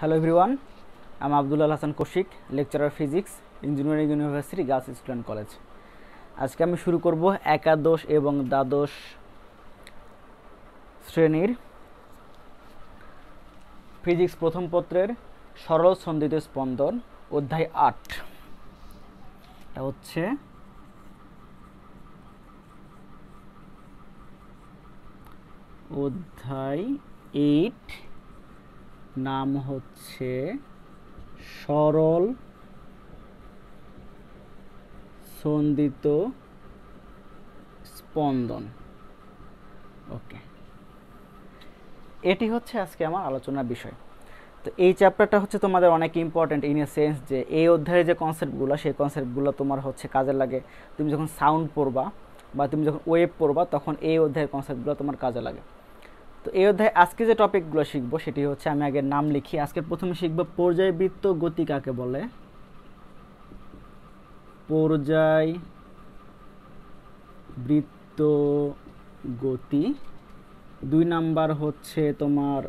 Hello everyone, I'm Abdullah Hassan Koshik, lecturer physics, Engineering University, Girls School and College. আজকে আমি শুরু করব একাদশ এবং দ্বাদশ শ্রেণীর ফিজিক্স প্রথম পত্রের সরল সন্ধিত স্পন্দন অধ্যায় 8। এটা হচ্ছে অধ্যায় 8, নাম হচ্ছে সরল সন্ধিত স্পন্দন। ওকে, এটি হচ্ছে আজকে আমার আলোচনার বিষয়। তো এই চ্যাপ্টারটা হচ্ছে তোমাদের অনেক ইম্পর্টেন্ট ইন এ সেন্স যে এই অধ্যায়ে যে কনসেপ্টগুলো সেই কনসেপ্টগুলো তোমার হচ্ছে কাজে লাগে। তুমি যখন সাউন্ড পড়বা বা তুমি যখন ওয়েভ পড়বা তখন এই অধ্যায়ের কনসেপ্টগুলো তোমার কাজে লাগে। তো এই অধ্যায়ে আজকে যে টপিকগুলো শিখবো সেটি হচ্ছে, আমি আগে নাম লিখি। আজকে প্রথমে শিখবো পর্যায়বৃত্ত গতি কাকে বলে। পর্যায়বৃত্ত গতি। 2 নাম্বার হচ্ছে তোমার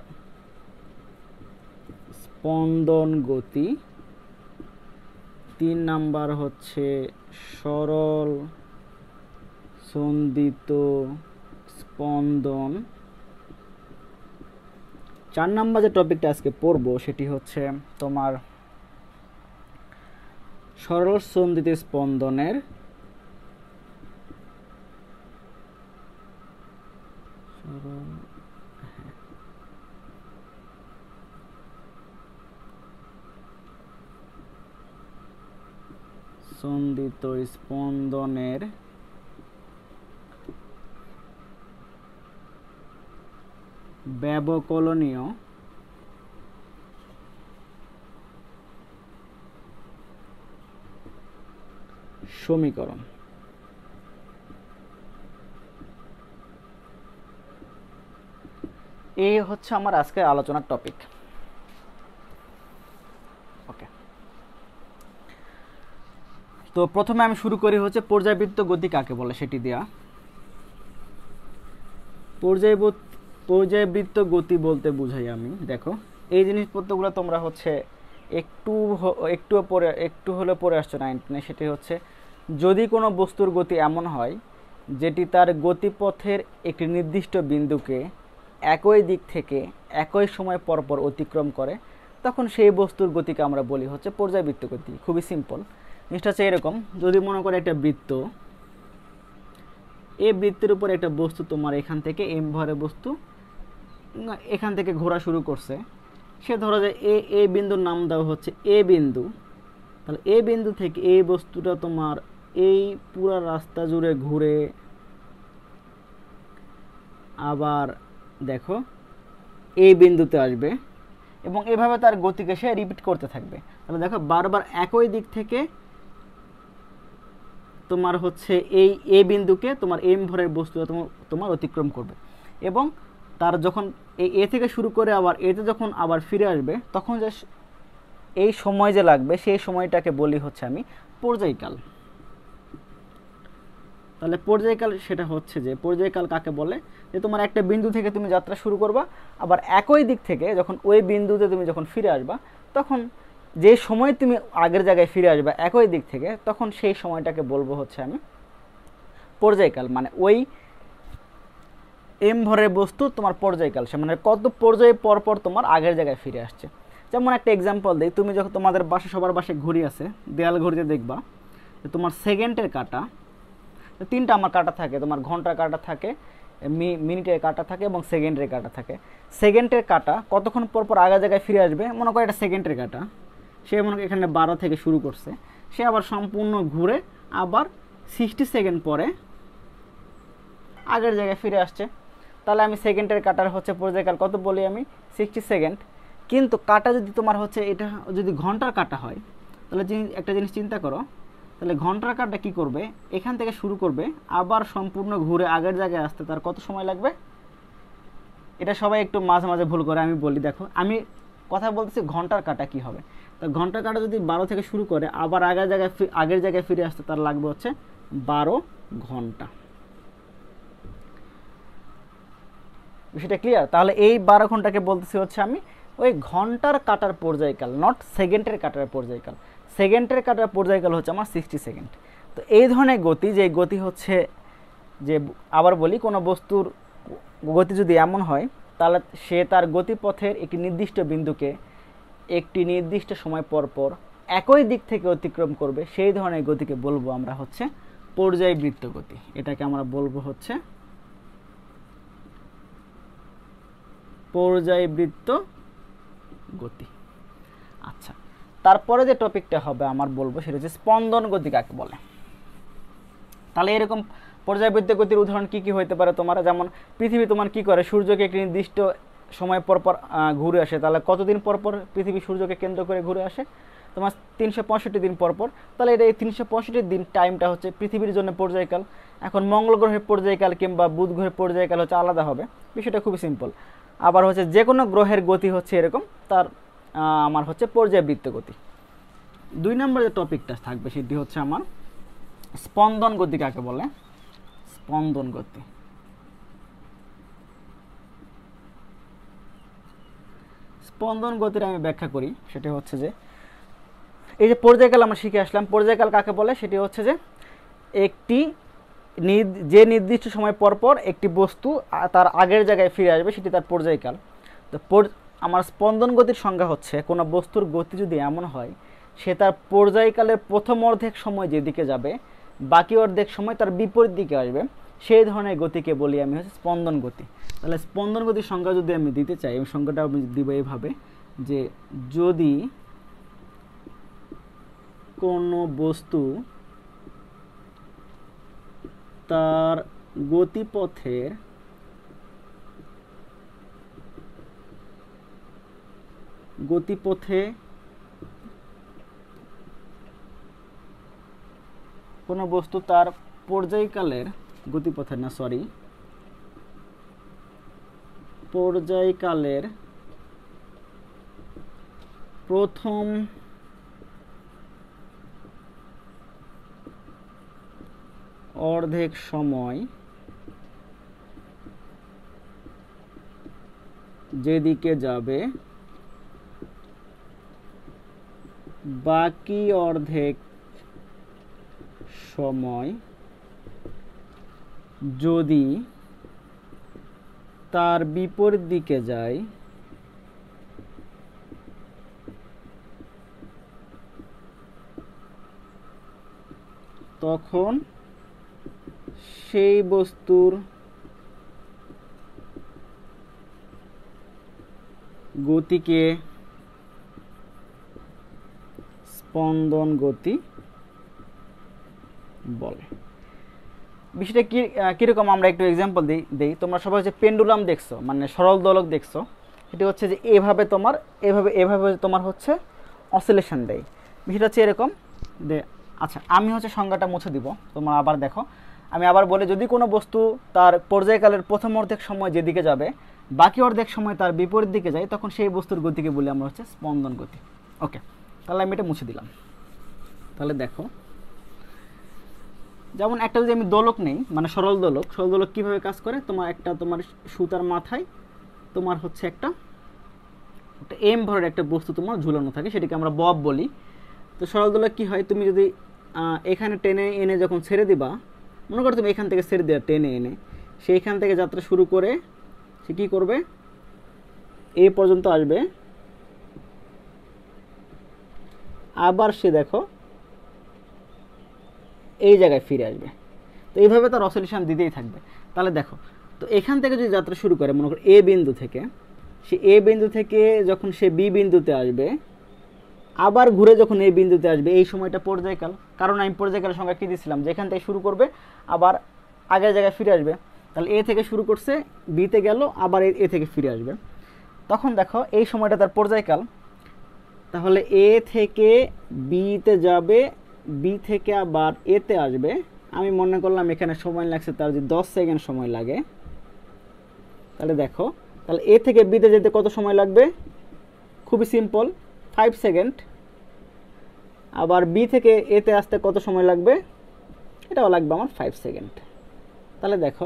স্পন্দন গতি। 3 নাম্বার হচ্ছে সরল সন্ধিত স্পন্দন। 4 নাম্বার যে টপিকটা আজকে পড়বো সেটি হচ্ছে তোমার সরল সন্ধিত স্পন্দনের সন্ধিত স্পন্দনের ব্যবকলনীয় সমীকরণ। এই হচ্ছে আমার আজকের আলোচনার টপিক। ওকে, তো প্রথমে আমি শুরু করি হচ্ছে পর্যায়বৃত্ত গতি কাকে বলে সেটি দেয়া। পর্যায়বৃত্ত গতি বলতে বুঝাই আমি, দেখো এই জিনিসপত্রগুলো তোমরা হচ্ছে একটু হলে পড়ে আসছো 9 সেটি হচ্ছে, যদি কোনো বস্তুর গতি এমন হয় যেটি তার গতিপথের একটি নির্দিষ্ট বিন্দুকে একই দিক থেকে একই সময় পরপর অতিক্রম করে, তখন সেই বস্তুর গতিকে আমরা বলি হচ্ছে পর্যায়বৃত্ত গতি। খুবই সিম্পল। জিনিসটা হচ্ছে এরকম, যদি মনে করে একটা বৃত্ত, এই বৃত্তের উপর একটা বস্তু তোমার এখান থেকে এম ভরের বস্তু এখান থেকে ঘোরা শুরু করছে। সে ধরো যে এ বিন্দুর নাম দেওয়া হচ্ছে এ বিন্দু। তাহলে এ বিন্দু থেকে এই বস্তুটা তোমার এই পুরো রাস্তা জুড়ে ঘুরে আবার দেখো এই বিন্দুতে আসবে এবং এভাবে তার গতিকে সে রিপিট করতে থাকবে। তাহলে দেখো বারবার একই দিক থেকে তোমার হচ্ছে এই বিন্দুকে তোমার এম ভরের বস্তুটা তোমার অতিক্রম করবে এবং তার যখন এ থেকে শুরু করে আবার এতে যখন আবার ফিরে আসবে তখন যে এই সময় যে লাগবে সেই সময়টাকে বলি হচ্ছে আমি পর্যায়কাল। তাহলে পর্যায়কাল সেটা হচ্ছে যে পর্যায়কাল কাকে বলে, যে তোমার একটা বিন্দু থেকে তুমি যাত্রা শুরু করবা, আবার একই দিক থেকে যখন ওই বিন্দুতে তুমি যখন ফিরে আসবা তখন যে সময় তুমি আগের জায়গায় ফিরে আসবা একই দিক থেকে, তখন সেই সময়টাকে বলবো হচ্ছে আমি পর্যায়কাল। মানে ওই এম ভরের বস্তু তোমার পর্যায়কাল, সে মানে কত পর্যায়ে পরপর তোমার আগের জায়গায় ফিরে আসছে। যেমন একটা এক্সাম্পল দিই, তুমি যখন তোমাদের বাসা সবার বাসায় ঘড়ি আছে, দেয়াল ঘড়িতে দেখবা যে তোমার সেকেন্ডের কাঁটা 3টা আমার কাঁটা থাকে, তোমার ঘন্টার কাঁটা থাকে, মিনিটের কাঁটা থাকে এবং সেকেন্ডের কাঁটা থাকে। সেকেন্ডের কাঁটা কতক্ষণ পরপর আগের জায়গায় ফিরে আসবে, মনে করো এটা সেকেন্ডের কাঁটা, সে মনে করো এখানে 12 থেকে শুরু করছে, সে আবার সম্পূর্ণ ঘুরে আবার 60 সেকেন্ড পরে আগের জায়গায় ফিরে আসছে। তাহলে আমি সেকেন্ডের কাটার হচ্ছে পর্যায়কাল কত বলি আমি 60 সেকেন্ড। কিন্তু কাটা যদি তোমার হচ্ছে এটা যদি ঘন্টার কাটা হয়, তাহলে একটা জিনিস চিন্তা করো, তাহলে ঘন্টার কাটা কি করবে, এখান থেকে শুরু করবে আবার সম্পূর্ণ ঘুরে আগের জায়গায় আসতে তার কত সময় লাগবে। এটা সবাই একটু মাঝে মাঝে ভুল করে, আমি বলি দেখো আমি কথা বলতেছি ঘন্টার কাটা কি হবে। তো ঘন্টার কাটা যদি 12 থেকে শুরু করে আবার আগের জায়গায় ফিরে আসতে তার লাগবে হচ্ছে 12 ঘন্টা। বিষয়টা ক্লিয়ার? তাহলে এই 12 ঘন্টাকে বলতেছি হচ্ছে আমি ওই ঘন্টার কাটার পর্যায়কাল, নট সেকেন্ডের কাটার পর্যায়কাল। সেকেন্ডের কাটার পর্যায়কাল হচ্ছে আমার 60 সেকেন্ড। তো এই ধরনের গতি, যে গতি হচ্ছে যে, আবার বলি, কোনো বস্তুর গতি যদি এমন হয় তাহলে সে তার গতিপথের একটি নির্দিষ্ট বিন্দুকে একটি নির্দিষ্ট সময় পর পর একই দিক থেকে অতিক্রম করবে, সেই ধরনের গতিকে বলবো আমরা হচ্ছে পর্যায়বৃত্ত গতি। এটাকে আমরা বলবো হচ্ছে পর্যায়বৃত্ত গতি। আচ্ছা, তারপরে যে টপিকটা হবে আমার বলবো সেটা হচ্ছে স্পন্দন গতি কাকে বলে। তাহলে এরকম পর্যায়বৃত্ত গতির উদাহরণ কি কি হতে পারে তোমার? যেমন পৃথিবী তোমার কি করে, সূর্যকে একটি নির্দিষ্ট সময় পর পর ঘুরে আসে। তাহলে কতদিন পর পর পৃথিবী সূর্যকে কেন্দ্র করে ঘুরে আসে? তোমার 365 দিন পর পর। তাহলে এটা এই 365 দিন টাইমটা হচ্ছে পৃথিবীর জন্য পর্যায়কাল। এখন মঙ্গল গ্রহের পর্যায়কাল কিংবা বুধ গ্রহের পর্যায়কাল হচ্ছে আলাদা হবে, বিষয়টা খুবই সিম্পল। আবার হচ্ছে যে কোনো গ্রহের গতি হচ্ছে এরকম, তার আমার হচ্ছে পর্যায়বৃত্ত গতি। 2 নম্বর যে টপিকটা থাকবে সেটি হচ্ছে আমার স্পন্দন গতি কাকে বলে। স্পন্দন গতি, স্পন্দন গতির আমি ব্যাখ্যা করি। সেটা হচ্ছে যে, এই যে পর্যায়কাল আমরা শিখে আসলাম, পর্যায়কাল কাকে বলে? সেটি হচ্ছে যে একটি যে নির্দিষ্ট সময় পর পর একটি বস্তু তার আগের জায়গায় ফিরে আসবে, সেটি তার পর্যায়কাল। তো আমার স্পন্দন গতির সংজ্ঞা হচ্ছে, কোনো বস্তুর গতি যদি এমন হয় সে তার পর্যায়কালের প্রথম অর্ধেক সময় যেদিকে যাবে, বাকি অর্ধেক সময় তার বিপরীত দিকে আসবে, সেই ধরনের গতিকে বলি আমি হচ্ছে স্পন্দন গতি। তাহলে স্পন্দন গতির সংজ্ঞা যদি আমি দিতে চাই, আমি সংজ্ঞাটা আমি দিব এইভাবে যে, যদি কোনো বস্তু তার গতিপথে কোনো বস্তু তার পর্যায়কালের পর্যায়কালের প্রথম অর্ধেক সময় যেদিকে যাবে, বাকি অর্ধেক সময় যদি তার বিপরীত দিকে যায়, তখন সেই বস্তুর গতিকে স্পন্দন গতি বলে। বিষয়টা কিরকম আমরা একটু এক্সাম্পল দিই। তোমরা সবাই হচ্ছে পেন্ডুলাম দেখছো, মানে সরল দোলক দেখছো। এটি হচ্ছে যে এভাবে তোমার হচ্ছে অসিলেশন দেয়। বিষয়টা হচ্ছে এরকম। আচ্ছা, আমি হচ্ছে সংজ্ঞাটা মুছে দিব, তোমরা আবার দেখো। আমি আবার বলি, যদি কোনো বস্তু তার পর্যায়কালের প্রথম অর্ধেক সময় যেদিকে যাবে, বাকি অর্ধেক সময় তার বিপরীত দিকে যায়, তখন সেই বস্তুর গতিকে বলি আমরা হচ্ছে স্পন্দন গতি। ওকে, তাহলে আমি এটা মুছে দিলাম। তাহলে দেখো, যেমন একটা যদি আমি দোলক নেই, মানে সরল দোলক কীভাবে কাজ করে? তোমার সুতার মাথায় তোমার হচ্ছে একটা এম ভরের একটা বস্তু তোমার ঝুলানো থাকে, সেটাকে আমরা বব বলি। তো সরল দোলক কী হয়, তুমি যদি এখানে টেনে এনে যখন ছেড়ে দিবা, মনে করো তুমি এখান থেকে ছেড়ে দেওয়া, টেনে এনে সেইখান থেকে যাত্রা শুরু করে সে কী করবে, এই পর্যন্ত আসবে, আবার সে দেখো এই জায়গায় ফিরে আসবে। তো এইভাবে তার অসিলেশন দিতেই থাকবে। তাহলে দেখো, তো এখান থেকে যদি যাত্রা শুরু করে, মনে করো এ বিন্দু থেকে, সে এ বিন্দু থেকে যখন সে বি বিন্দুতে আসবে, আবার ঘুরে যখন এই বিন্দুতে আসবে, এই সময়টা পর্যায়কাল। কারণ আমি পর্যায়কালের সংজ্ঞা কী দিয়েছিলাম, যেখান থেকে শুরু করবে আবার আগের জায়গায় ফিরে আসবে। তাহলে এ থেকে শুরু করছে, বিতে গেল, আবার এ থেকে ফিরে আসবে, তখন দেখো এই সময়টা তার পর্যায়কাল। তাহলে এ থেকে বিতে যাবে, বি থেকে আবার এতে আসবে। আমি মনে করলাম এখানে সময় লাগছে তার যদি 10 সেকেন্ড সময় লাগে, তাহলে দেখো, তাহলে এ থেকে বিতে যেতে কত সময় লাগবে? খুবই সিম্পল, 5 সেকেন্ড। আবার বি থেকে এতে আসতে কত সময় লাগবে? এটাও লাগবে আমার 5 সেকেন্ড। তাহলে দেখো,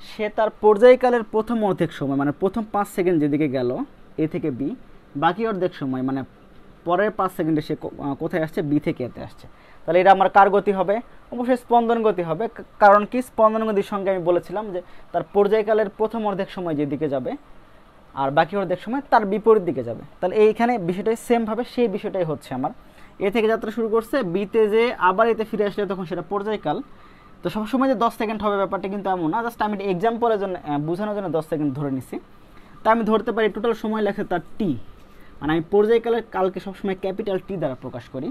সে তার পর্যায়কালের প্রথম অর্ধেক সময়, মানে প্রথম 5 সেকেন্ড যেদিকে গেল এ থেকে বি, বাকি অর্ধেক সময় মানে পরের 5 সেকেন্ডে সে কোথায় আসছে, বি থেকে এতে আসছে। তাহলে এটা আমার কার গতি হবে? অবশ্যই স্পন্দন গতি হবে। কারণ কি, স্পন্দন গতির সঙ্গে আমি বলেছিলাম যে তার পর্যায়কালের প্রথম অর্ধেক সময় যেদিকে যাবে আর বাকি অর্ধেক সময় তার বিপরীত দিকে যাবে। তাহলে এইখানে বিষয়টাই সেমভাবে সেই বিষয়টাই হচ্ছে আমার। এ থেকে যাত্রা শুরু করছে, বিতে যে আবার এতে ফিরে আসলে তখন সেটা পর্যায়কাল। তো সবসময় যে 10 সেকেন্ড হবে ব্যাপারটা কিন্তু এমন না, জাস্ট আমি এক্সাম্পলের জন্য বোঝানোর জন্য 10 সেকেন্ড ধরে নিছি। তা আমি ধরতে পারি টোটাল সময় লাগছে তার টি, মানে আমি পর্যায়কালের কালকে সবসময় ক্যাপিটাল টি দ্বারা প্রকাশ করি।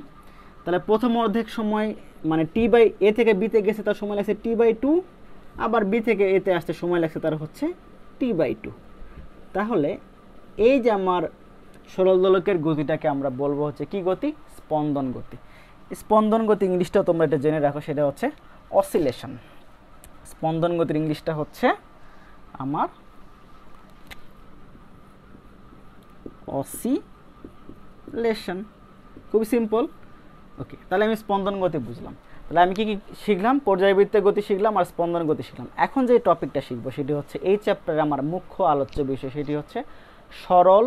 তাহলে প্রথম অর্ধেক সময় মানে টি বাই এ থেকে বিতে গেছে তার সময় লাগছে টি বাই টু, আবার বি থেকে এতে আসতে সময় লাগছে তার হচ্ছে টি বাই টু। তাহলে এই যে আমার সরল দোলকের গতিটাকে আমরা বলবো হচ্ছে কি গতি? স্পন্দন গতি। স্পন্দন গতি ইংলিশটাও তোমরা এটা জেনে রাখো, সেটা হচ্ছে অসিলেশন। স্পন্দন গতির ইংলিশটা হচ্ছে আমার অসিলেশন। খুবই সিম্পল। ওকে, তাহলে আমি স্পন্দন গতি বুঝলাম। তাহলে আমি কি কি শিখলাম? পর্যায়বৃত্তের গতি শিখলাম আর স্পন্দন গতি শিখলাম। এখন যে টপিকটা শিখবো সেটি হচ্ছে এই চ্যাপ্টারে আমার মুখ্য আলোচ্য বিষয়, সেটি হচ্ছে সরল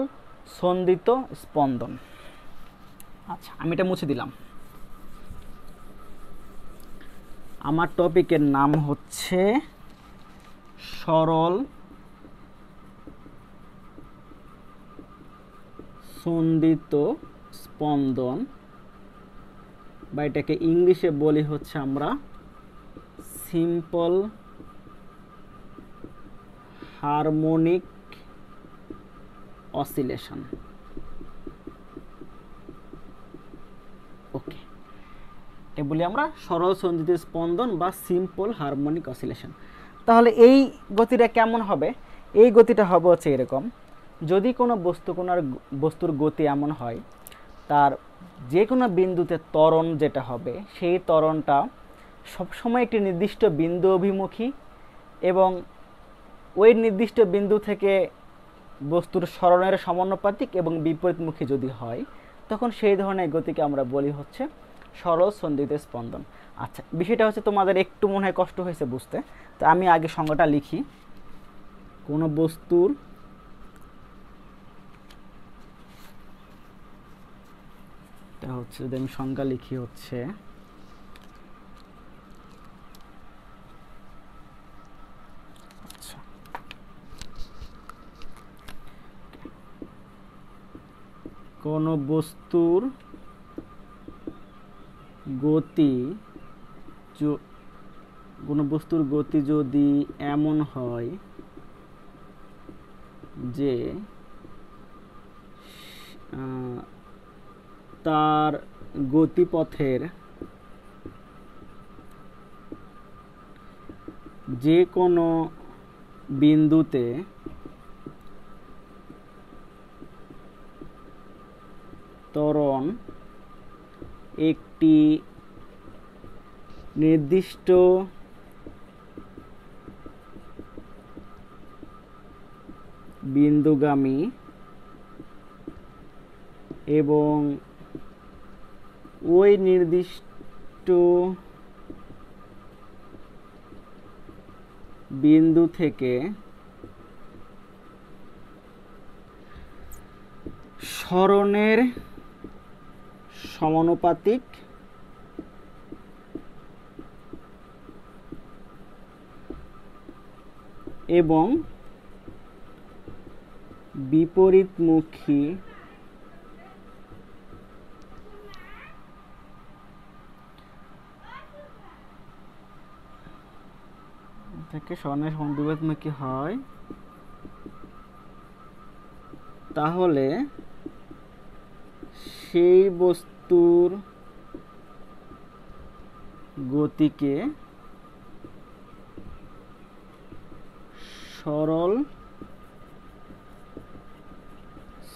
সন্দিত স্পন্দন। আচ্ছা, আমি এটা মুছে দিলাম। আমার টপিকের নাম হচ্ছে সরল সন্দিত স্পন্দন, বা এটাকে ইংলিশে বলি হচ্ছে আমরা সিম্পল হারমোনিক অসিলেশন। ওকে, এটা বলি আমরা সরল সন্দিত স্পন্দন বা সিম্পল হারমোনিক অসিলেশন। তাহলে এই গতিটা কেমন হবে? এই গতিটা হবে হচ্ছে এরকম। যদি কোনো বস্তুর গতি এমন হয় তার যে কোনো বিন্দুতে ত্বরণ যেটা হবে সেই ত্বরণটা সবসময় একটি নির্দিষ্ট বিন্দু অভিমুখী এবং ওই নির্দিষ্ট বিন্দু থেকে বস্তুর সরণের সমানুপাতিক এবং বিপরীতমুখী যদি হয়, তখন সেই ধরনের গতিকে আমরা বলি হচ্ছে সরল সন্দিত স্পন্দন। আচ্ছা, বিষয়টা হচ্ছে তোমাদের একটু মনে হয় কষ্ট হয়েছে বুঝতে, তো আমি আগে সংজ্ঞাটা লিখি। কোনো বস্তুর হচ্ছে, যদি আমি সংজ্ঞা লিখি হচ্ছে কোনো বস্তুর গতি যদি এমন হয় যে তার গতিপথের যে কোনো বিন্দুতে ত্বরণ একটি নির্দিষ্ট বিন্দুগামী এবং ওই নির্দিষ্ট বিন্দু থেকে সরণের সমানুপাতিক এবং বিপরীতমুখী থেকে সরণের বিপরীতমুখী হয়, তাহলে সেই বস্তুর গতিকে সরল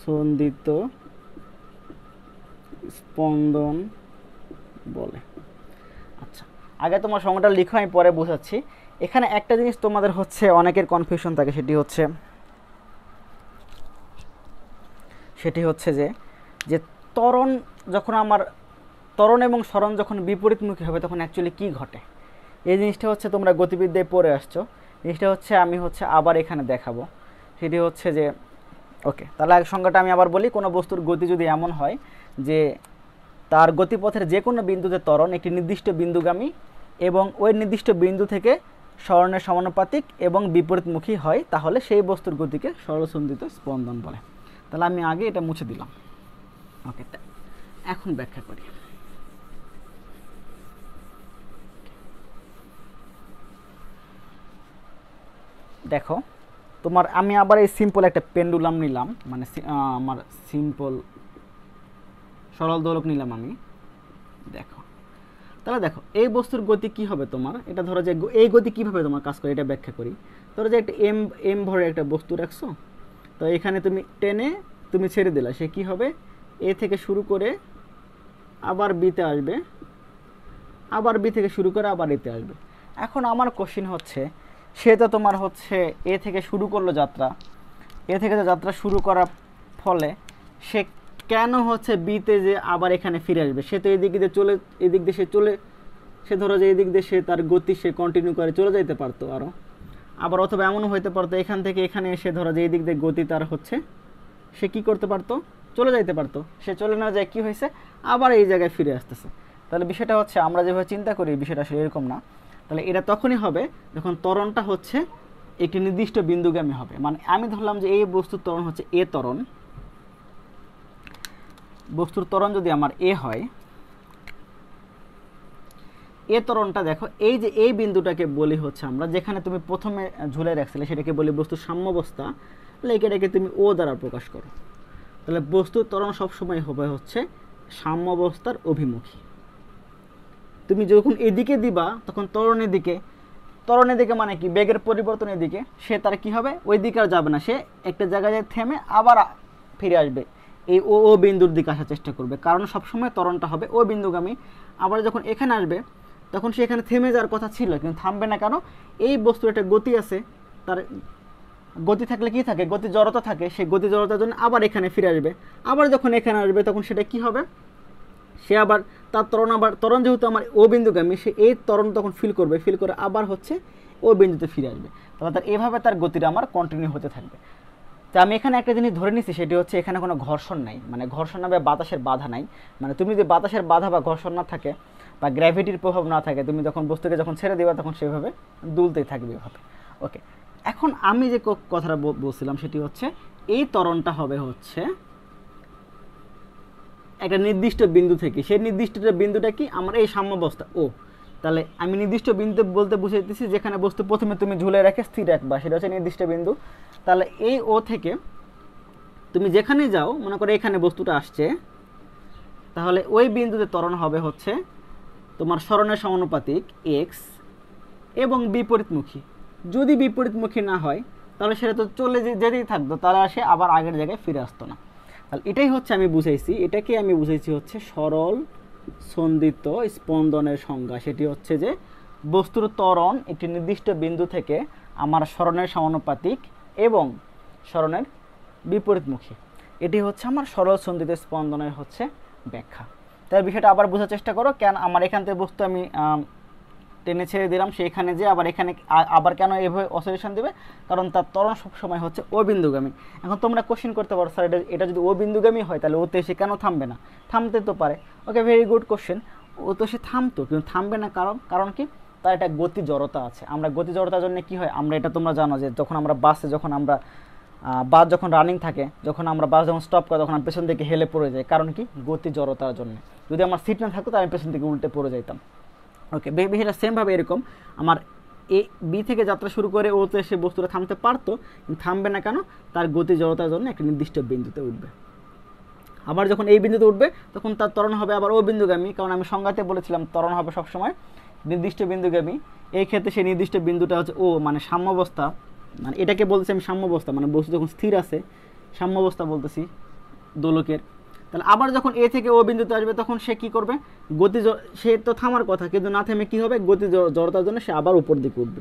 সন্দিত স্পন্দন বলে। আচ্ছা, আগে তোমার সংজ্ঞাটা লিখো, আমি পরে বোঝাচ্ছি। এখানে একটা জিনিস তোমাদের হচ্ছে অনেকের কনফিউশন থাকে, সেটি হচ্ছে যে ত্বরণ যখন আমার ত্বরণ এবং সরণ যখন বিপরীতমুখী হবে তখন অ্যাকচুয়ালি কি ঘটে, এই জিনিসটা হচ্ছে তোমরা গতিবিদ্যায় পড়ে আসছো। জিনিসটা হচ্ছে আমি আবার এখানে দেখাবো। সেটি হচ্ছে যে ওকে, তাহলে সংজ্ঞাটা আমি আবার বলি। কোনো বস্তুর গতি যদি এমন হয় যে তার গতিপথের যে কোনো বিন্দুতে ত্বরণ একটি নির্দিষ্ট বিন্দুগামী এবং ওই নির্দিষ্ট বিন্দু থেকে সরণের সমানুপাতিক এবং বিপরীতমুখী হয়, তাহলে সেই বস্তুর গতিকে সরলসন্ধিত স্পন্দন বলে। তাহলে আমি আগে এটা মুছে দিলাম। ওকে, এখন ব্যাখ্যা করি। দেখো, তোমার আমি আবার এই সিম্পল একটা পেন্ডুলাম নিলাম, মানে আমার সিম্পল সরল দোলক নিলাম আমি। দেখো, তাহলে দেখো এই বস্তুর গতি কি হবে তোমার, এটা ধরো যে এই গতি কিভাবে তোমার কাজ করে এটা ব্যাখ্যা করি। ধরো যে একটা এম ভরে একটা বস্তু রাখছো, তো এখানে তুমি টেনে তুমি ছেড়ে দিলা, সে কি হবে, এ থেকে শুরু করে আবার বিতে আসবে, আবার বি থেকে শুরু করে আবার এতে আসবে। এখন আমার কোশ্চিন হচ্ছে, সে তো তোমার হচ্ছে এ থেকে শুরু করলো যাত্রা, এ থেকে তো যাত্রা শুরু করার ফলে সে কেন হচ্ছে বিতে যে আবার এখানে ফিরে আসবে? সে তো এদিক দিয়ে চলে, এদিক দিয়ে সে ধরো যে এদিক দিয়ে সে তার গতি সে কন্টিনিউ করে চলে যাইতে পারতো আরও, আবার অথবা এমনও হইতে পারতো এখান থেকে এখানে এসে ধরো যে এদিক দিয়ে গতি তার হচ্ছে, সে কি করতে পারতো, চলে যাইতে পারতো। সে চলে না যায় কি হয়েছে, আবার এই জায়গায় ফিরে আসতেছে। তাহলে বিষয়টা হচ্ছে আমরা যেভাবে চিন্তা করি বিষয়টা আসলে এরকম না। তাহলে এটা তখনই হবে যখন ত্বরণটা হচ্ছে একটি নির্দিষ্ট বিন্দুগামী হবে। মানে আমি ধরলাম যে এই বস্তুর ত্বরণ হচ্ছে এ ত্বরণ, বস্তুর ত্বরণ যদি আমার এ হয়, এ ত্বরণটা দেখো এই যে এই বিন্দুটাকে বলি হচ্ছে আমরা, যেখানে তুমি প্রথমে ঝুলে রাখছিলে সেটাকে বলি বস্তুর সাম্যাবস্থা, তাহলে এটাকে তুমি ও দ্বারা প্রকাশ করো। তাহলে বস্তুর ত্বরণ সবসময় হবে হচ্ছে সাম্যাবস্থার অভিমুখী। তুমি যখন এদিকে দিবা তখন ত্বরণের দিকে মানে কি, বেগের পরিবর্তনের দিকে, সে তার কি হবে, ওই দিকে আর যাবে না, সে একটা জায়গায় থেমে আবার ফিরে আসবে, এই ও বিন্দুর দিকে আসার চেষ্টা করবে, কারণ সবসময় ত্বরণটা হবে ও বিন্দুগামী। আবার যখন এখানে আসবে তখন সে এখানে থেমে যাওয়ার কথা ছিল, কিন্তু থামবে না, কেন, এই বস্তুর একটা গতি আছে, তার গতি থাকলে কি থাকে, গতি জড়তা থাকে, সেই গতি জড়তার জন্য আবার এখানে ফিরে আসবে। আবার যখন এখানে আসবে তখন সেটা কি হবে, সে আবার তার ত্বরণ যেহেতু আমার ও বিন্দুগামী, সে এই ত্বরণ তখন ফিল করে আবার হচ্ছে ও বিন্দুতে ফিরে আসবে। তাহলে তার এভাবে তার গতিটা আমার কন্টিনিউ হতে থাকবে। তো আমি এখানে একটা জিনিস ধরে নিচ্ছি, সেটি হচ্ছে এখানে কোনো ঘর্ষণ নাই, মানে ঘর্ষণ না বা বাতাসের বাধা নাই। মানে তুমি যদি বাতাসের বাধা বা ঘর্ষণ না থাকে বা গ্র্যাভিটির প্রভাব না থাকে, তুমি যখন বস্তুকে যখন ছেড়ে দেবা তখন সেভাবে দুলতেই থাকবে এভাবে। ওকে, এখন আমি যে কথাটা বলছিলাম সেটি হচ্ছে এই ত্বরণটা হবে হচ্ছে একটা নির্দিষ্ট বিন্দু থেকে, সেই নির্দিষ্ট বিন্দুটা কি, আমার এই সাম্যাবস্থা ও। তাহলে আমি নির্দিষ্ট বিন্দু বলতে বুঝাইতেছি যেখানে বস্তু প্রথমে তুমি ঝুলে রেখে স্থির রাখবা, সেটা হচ্ছে নির্দিষ্ট বিন্দু। তাহলে এই ও থেকে তুমি যেখানে যাও, মনে করো এখানে বস্তুটা আসছে, তাহলে ওই বিন্দুতে ত্বরণ হবে হচ্ছে তোমার সরণের সমানুপাতিক এক্স এবং বিপরীতমুখী। যদি বিপরীতমুখী না হয় তাহলে সেটা তো চলে যেতেই থাকতো, তাহলে সে আবার আগের জায়গায় ফিরে আসতো না। তাহলে এটাই হচ্ছে আমি বুঝাইছি, এটাকে আমি বুঝাইছি হচ্ছে সরল সন্ধিত স্পন্দনের সংজ্ঞা। সেটি হচ্ছে যে বস্তুর ত্বরণ একটি নির্দিষ্ট বিন্দু থেকে আমার সরণের সমানুপাতিক এবং সরণের বিপরীতমুখী, এটি হচ্ছে আমার সরল সন্ধিত স্পন্দনের হচ্ছে ব্যাখ্যা। তাহলে বিষয়টা আবার বোঝার চেষ্টা করো, কেন আমার এখান থেকে বস্তু আমি টেনে ছেড়ে দিলাম, সেখানে যে আবার এখানে আবার কেন এভাবে অসিলেশন দেবে, কারণ তার ত্বরণ সবসময় হচ্ছে ও বিন্দুগামী। এখন তোমরা কোশ্চেন করতে পারো, স্যার এটা যদি ও বিন্দুগামী হয় তাহলে ওতে এসে কেন থামবে না? থামতে তো পারে। ওকে, ভেরি গুড কোশ্চেন। ও তো সে থামতো, কিন্তু থামবে না, কারণ কি, তার একটা গতি জড়তা আছে। আমরা গতি জড়তার জন্য কি হয়, আমরা এটা তোমরা জানো যে যখন আমরা বাসে বাস যখন রানিং থাকে, যখন আমরা বাস যখন স্টপ করে তখন আমি পেছন দিকে হেলে পড়ে যাই, কারণ কি, গতি জড়তার জন্য। যদি আমার সিট না থাকতো তাহলে আমি পেছন দিকে উল্টে পড়ে যাইতাম। ওকে, বিষয়টা সেমভাবে এরকম, আমার এ বি থেকে যাত্রা শুরু করে ওতে সে বস্তুটা থামতে পারতো, কিন্তু থামবে না, কেন, তার গতি জড়তার জন্য একটা নির্দিষ্ট বিন্দুতে উঠবে। আবার যখন এই বিন্দুতে উঠবে তখন তার ত্বরণ হবে আবার ও বিন্দুগামী, কারণ আমি সংজ্ঞাতে বলেছিলাম ত্বরণ হবে সবসময় নির্দিষ্ট বিন্দুগামী। এই ক্ষেত্রে সেই নির্দিষ্ট বিন্দুটা হচ্ছে ও, মানে সাম্যাবস্থা, মানে এটাকে বলতেছি আমি সাম্যাবস্থা, মানে বস্তু যখন স্থির আছে সাম্যাবস্থা বলতেছি দোলকের। তাহলে আবার যখন এ থেকে ও বিন্দুতে আসবে তখন সে কি করবে, সে তো থামার কথা, কিন্তু না থেমে কি হবে, গতি জড়তার জন্য সে আবার উপর দিকে উঠবে,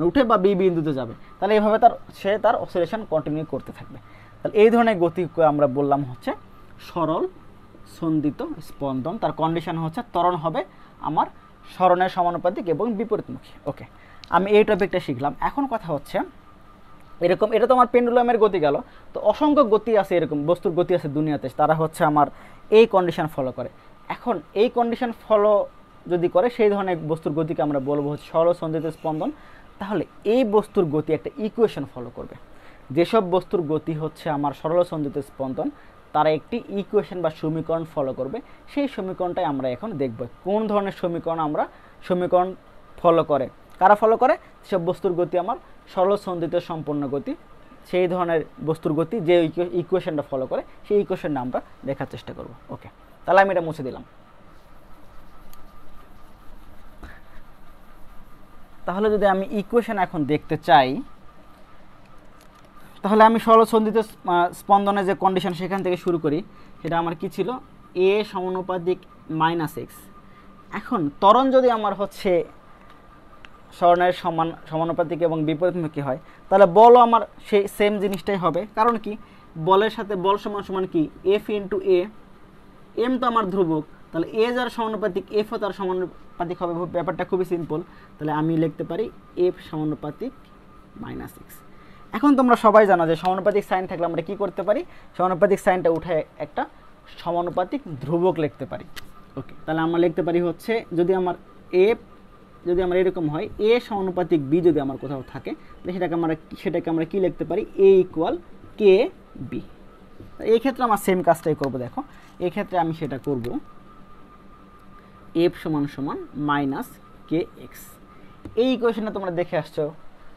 উঠে বা বি বিন্দুতে যাবে। তাহলে এইভাবে সে তার অসিলেশন কন্টিনিউ করতে থাকবে। তাহলে এই ধরনের গতিকে আমরা বললাম হচ্ছে সরল সন্ধিত স্পন্দন। তার কন্ডিশন হচ্ছে ত্বরণ হবে আমার সরণের সমানুপাতিক এবং বিপরীতমুখী। ওকে, আমি এই টপিকটা শিখলাম। এখন কথা হচ্ছে এরকম, এটা তো আমার পেন্ডুলামের গতি গেল। তো অসংখ্য গতি আছে, এরকম বস্তুর গতি আছে দুনিয়াতে, তারা হচ্ছে আমার এই কন্ডিশন ফলো করে। এখন এই কন্ডিশন ফলো যদি করে, সেই ধরনের বস্তুর গতিকে আমরা বলবো হচ্ছে সরল সঞ্চিত স্পন্দন। তাহলে এই বস্তুর গতি একটা ইকুয়েশন ফলো করবে। যেসব বস্তুর গতি হচ্ছে আমার সরল সঞ্চিত স্পন্দন, তারা একটি ইকুয়েশন বা সমীকরণ ফলো করবে। সেই সমীকরণটাই আমরা এখন দেখব কোন ধরনের সমীকরণ ফলো করে। কারা ফলো করে? সব বস্তুর গতি আমার সরল সঞ্চিত সম্পন্ন গতি, সেই ধরনের বস্তুর গতি যে ইকুয়েশনটা ফলো করে, সেই ইকুয়েশনটা আমরা দেখার চেষ্টা করব। ওকে, তাহলে আমি এটা মুছে দিলাম। তাহলে যদি আমি ইকুয়েশন এখন দেখতে চাই, তাহলে আমি সরল সঞ্চিত স্পন্দনের যে কন্ডিশন সেখান থেকে শুরু করি। সেটা আমার কি ছিল? এ সমানুপাতিক -x। এখন ত্বরণ যদি আমার হচ্ছে সরণের সমানুপাতিক এবং বিপরীতমুখী হয়, তাহলে বলও আমার সেই সেম জিনিসটাই হবে। কারণ কি, বলের সাথে বল সমান সমান কি এফ ইন্টু এ, এম তো আমার ধ্রুবক, তাহলে এ যার সমানুপাতিক এফও তার সমানুপাতিক হবে। ব্যাপারটা খুবই সিম্পল। তাহলে আমি লিখতে পারি এফ সমানুপাতিক -x। এখন তোমরা সবাই জানো যে সমানুপাতিক সাইন থাকলে আমরা কি করতে পারি? সমানুপাতিক সাইনটা উঠে একটা সমানুপাতিক ধ্রুবক লিখতে পারি। ওকে, তাহলে আমরা লিখতে পারি হচ্ছে, যদি আমার যদি আমার এরকম হয় এ সমানুপাতিক বি যদি আমার কোথাও থাকে, তাহলে সেটাকে আমরা কি লিখতে পারি? এ ইকুয়াল কে বি। এই ক্ষেত্রে আমার সেম কাজটাই করব। দেখো, এই ক্ষেত্রে আমি সেটা করব এফ সমান সমান -kx। এই ইকুয়েশনটা তোমরা দেখে আসছো,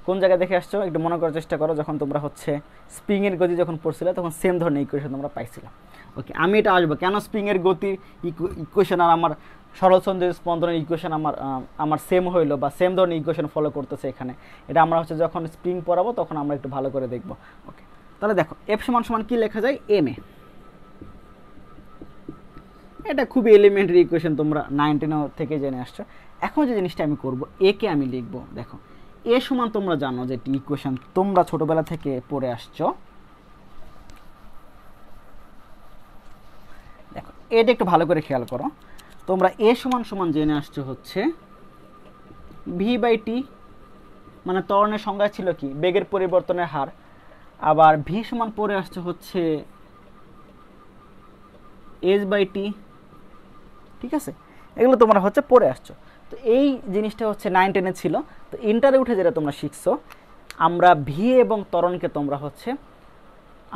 কোন জায়গায় দেখে আসছো একটু মনে করার চেষ্টা করো। যখন তোমরা হচ্ছে স্প্রিংয়ের গতি যখন পড়ছিলে, তখন সেম ধরনের ইকুয়েশন তোমরা পাইছিলাম। ওকে, আমি এটা আসবো কেন স্প্রিংয়ের গতির ইকুয়েশন আর আমার সরল সঞ্চিত স্পন্দনের ইকুয়েশন আমার সেম হইলো, বা সেম ধরনের ইকুয়েশন ফলো করতেছে এখানে, এটা আমরা হচ্ছে যখন স্প্রিং পড়াবো তখন আমরা একটু ভালো করে দেখবো। ওকে, তাহলে দেখো এফ সমান সমান কি লেখা যায়? M A. এটা খুবই এলিমেন্টারি ইকুয়েশন, তোমরা 19 থেকে জেনে আসছো। এখন যে জিনিসটা আমি করব, এ কে আমি লিখবো। দেখো, এ সমান তোমরা জানো যে একটি ইকুয়েশন তোমরা ছোটবেলা থেকে পড়ে আসছো। দেখো, এটা একটু ভালো করে খেয়াল করো। তোমরা এ সমান সমান জেনে আসছো হচ্ছে v/t, মানে ত্বরণের সংজ্ঞা ছিল কি? বেগের পরিবর্তনের হার। আবার ভি সমান পড়ে আসছে হচ্ছে h/t। ঠিক আছে, এগুলো তোমরা হচ্ছে পড়ে আসছো। তো এই জিনিসটা হচ্ছে 9-10 ছিল। তো ইন্টারে উঠে যেটা তোমরা শিখছো, আমরা ভি এবং ত্বরণকে তোমরা হচ্ছে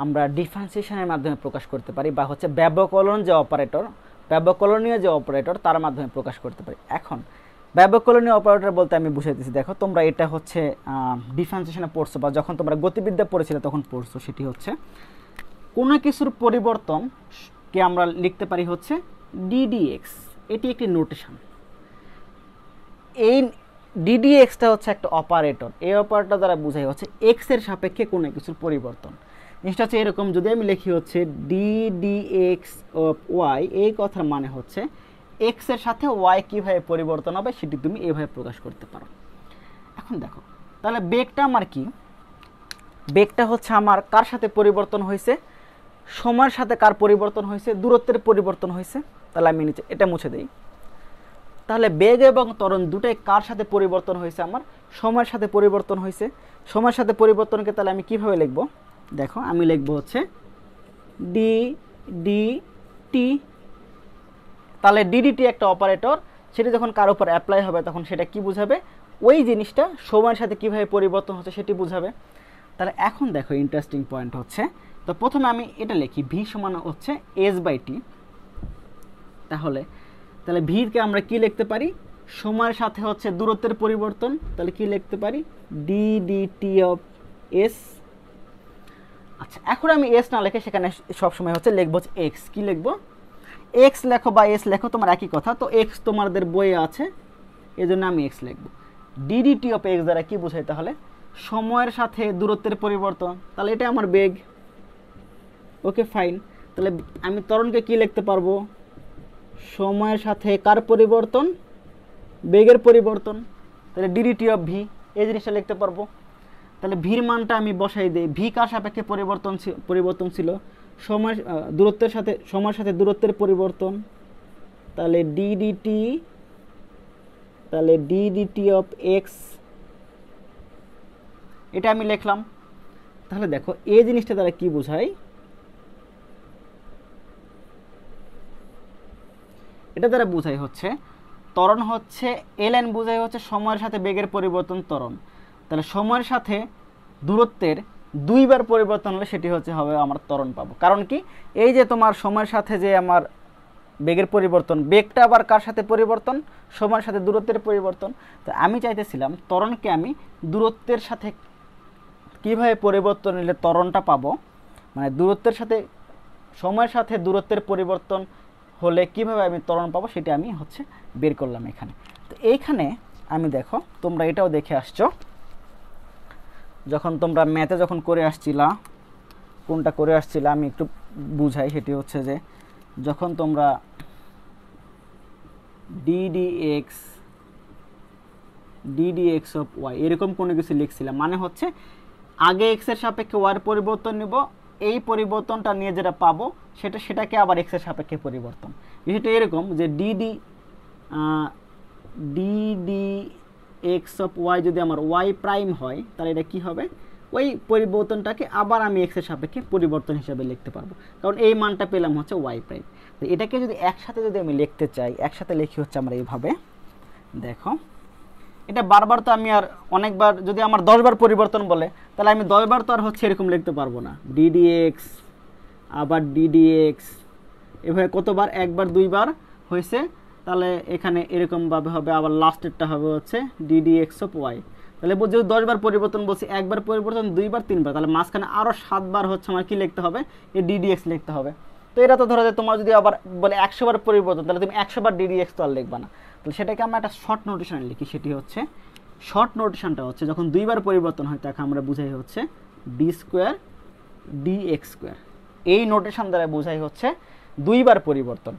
আমরা ডিফারেন্সিয়েশনের মাধ্যমে প্রকাশ করতে পারি, বা হচ্ছে ব্যবকলনীয় যে অপারেটর তার মাধ্যমে প্রকাশ করতে পারি। এখন ব্যবকলনীয় অপারেটর বলতে আমি বুঝাইতেছি, দেখো তোমরা এটা হচ্ছে ডিফারেন্সিয়েশনে পড়ছো, বা যখন তোমরা গতিবিদ্যা পড়েছিলে তখন পড়ছো। সেটি হচ্ছে কোনো কিছুর পরিবর্তনকে আমরা লিখতে পারি হচ্ছে ddx। এটি একটি নোটেশন। এই ddxটা হচ্ছে একটা অপারেটর। এই অপারেটর দ্বারা বোঝাই হচ্ছে এক্স এর সাপেক্ষে কোনো কিছুর পরিবর্তন। জিনিসটা হচ্ছে এরকম, যদি আমি লিখি হচ্ছে ddx অফ y, এই কথার মানে হচ্ছে এক্স এর সাথে ওয়াই কিভাবে পরিবর্তন হবে সেটি তুমি এইভাবে প্রকাশ করতে পারো। এখন দেখো, তাহলে বেগটা আমার কি? বেগটা হচ্ছে আমার কার সাথে পরিবর্তন হয়েছে? সময়ের সাথে কার পরিবর্তন হয়েছে? দূরত্বের পরিবর্তন হয়েছে। তাহলে আমি নিচে এটা মুছে দেই। তাহলে বেগ এবং ত্বরণ দুটোই কার সাথে পরিবর্তন হয়েছে? আমার সময়ের সাথে পরিবর্তন হয়েছে। সময়ের সাথে পরিবর্তনকে তাহলে আমি কিভাবে লিখব? দেখো, আমি লিখব হচ্ছে ddT। তাহলে ddT একটা অপারেটর, সেটা যখন কার উপর অ্যাপ্লাই হবে তখন সেটা কি বুঝাবে? ওই জিনিসটা সময়ের সাথে কিভাবে পরিবর্তন হচ্ছে সেটি বুঝাবে। তাহলে এখন দেখো, ইন্টারেস্টিং পয়েন্ট হচ্ছে, তো প্রথমে আমি এটা লিখি ভি সমান হচ্ছে h/t। তাহলে ভিকে আমরা কি লিখতে পারি? সময়ের সাথে হচ্ছে দূরত্বের পরিবর্তন। তাহলে কি লিখতে পারি? ddt of s। আচ্ছা, এখন আমি s না লিখে সেখানে সবসময় হচ্ছে লিখবো x। কি লিখবো? x লেখো বা s লেখো, তোমার একই কথা। তো x তোমাদের বইয়ে আছে, এজন্য আমি x লিখবো। ddt অফ x দ্বারা কি বোঝাই? তাহলে সময়ের সাথে দূরত্বের পরিবর্তন। তাহলে এটা আমার বেগ। ওকে, ফাইন। তাহলে আমি ত্বরণকে কি লিখতে পারবো? সময়ের সাথে কার পরিবর্তন? বেগের পরিবর্তন। তাহলে ddT অফ ভি, এই জিনিসটা লিখতে পারবো। তাহলে ভির মানটা আমি বসাই দিই। ভি কার সাপেক্ষে পরিবর্তন ছিল? সময়ের সাথে দূরত্বের পরিবর্তন। তাহলে ddT অফ এক্স, এটা আমি লিখলাম। তাহলে দেখো এই জিনিসটা দ্বারা কি বোঝায়, এটা দ্বারা বোঝাই হচ্ছে ত্বরণ হচ্ছে এলএন বোঝাই হচ্ছে সময়ের সাথে বেগের পরিবর্তন ত্বরণ। তাহলে সময়ের সাথে দূরত্বের দুইবার পরিবর্তন হলে সেটি হচ্ছে হবে আমার ত্বরণ পাবো। কারণ কি, এই যে তোমার সময়ের সাথে যে আমার বেগের পরিবর্তন, বেগটা আবার কার সাথে পরিবর্তন, সময়ের সাথে দূরত্বের পরিবর্তন। তো আমি চাইতেছিলাম ত্বরণকে আমি দূরত্বের সাথে কিভাবে পরিবর্তন নিলে ত্বরণটা পাবো, মানে দূরত্বের সাথে সময়ের সাথে দূরত্বের পরিবর্তন হলে কিভাবে আমি ত্বরণ পাবো সেটা আমি হচ্ছে বের করলাম এখানে। তো এইখানে আমি দেখো তোমরা এটাও দেখে আসছো, যখন তোমরা ম্যাথে যখন করে আসছিলা, কোনটা করে আসছিলা আমি একটু বুঝাই, সেটি হচ্ছে যে যখন তোমরা ddx অফ ওয়াই এরকম কোনো কিছু লিখছিলাম, মানে হচ্ছে আগে এক্স এর সাপেক্ষে ওয়াই এর পরিবর্তন নিব, এই পরিবর্তনটা নিয়ে যেটা পাবো সেটাকে আবার এক্স এর সাপেক্ষে পরিবর্তন। বিষয়টা এরকম যে ddx অফ ওয়াই যদি আমার ওয়াই প্রাইম হয় তাহলে এটা কি হবে, ওই পরিবর্তনটাকে আবার আমি এক্স এর সাপেক্ষে পরিবর্তন হিসাবে লিখতে পারবো, কারণ এই মানটা পেলাম হচ্ছে ওয়াই প্রাইম। তো এটাকে যদি একসাথে যদি আমি লিখতে চাই, একসাথে লিখি হচ্ছে আমরা এইভাবে, দেখো এটা বারবার তো আমি আর অনেকবার যদি আমার 10 বার পরিবর্তন বলে তাহলে আমি 10 বার তো আর হচ্ছে এরকম লিখতে পারবো না, ddx আবার ddx এভাবে কতবার, একবার দুইবার হয়েছে, তাহলে এখানে এরকমভাবে হবে, আবার লাস্টেরটা হবে হচ্ছে ddx অফ ওয়াই। তাহলে যদি 10 বার পরিবর্তন বলছি, একবার পরিবর্তন, দুইবার, তিনবার, তাহলে মাঝখানে আরও 7 বার হচ্ছে আমার কি লিখতে হবে, এই ddx লিখতে হবে। তো এটা তো ধরো যে তোমার যদি আবার বলে 100 বার পরিবর্তন, তাহলে তুমি 100 বার ddx তো আর লিখবা না, তাহলে সেটাকে আমরা একটা শর্ট নোটেশন লিখি। সেটি হচ্ছে শর্ট নোটেশনটা হচ্ছে যখন দুইবার পরিবর্তন হয় তাকে আমরা বুঝাই হচ্ছে ডি স্কোয়ার dx স্কোয়ার। এই নোটেশন দ্বারা বোঝাই হচ্ছে দুইবার পরিবর্তন।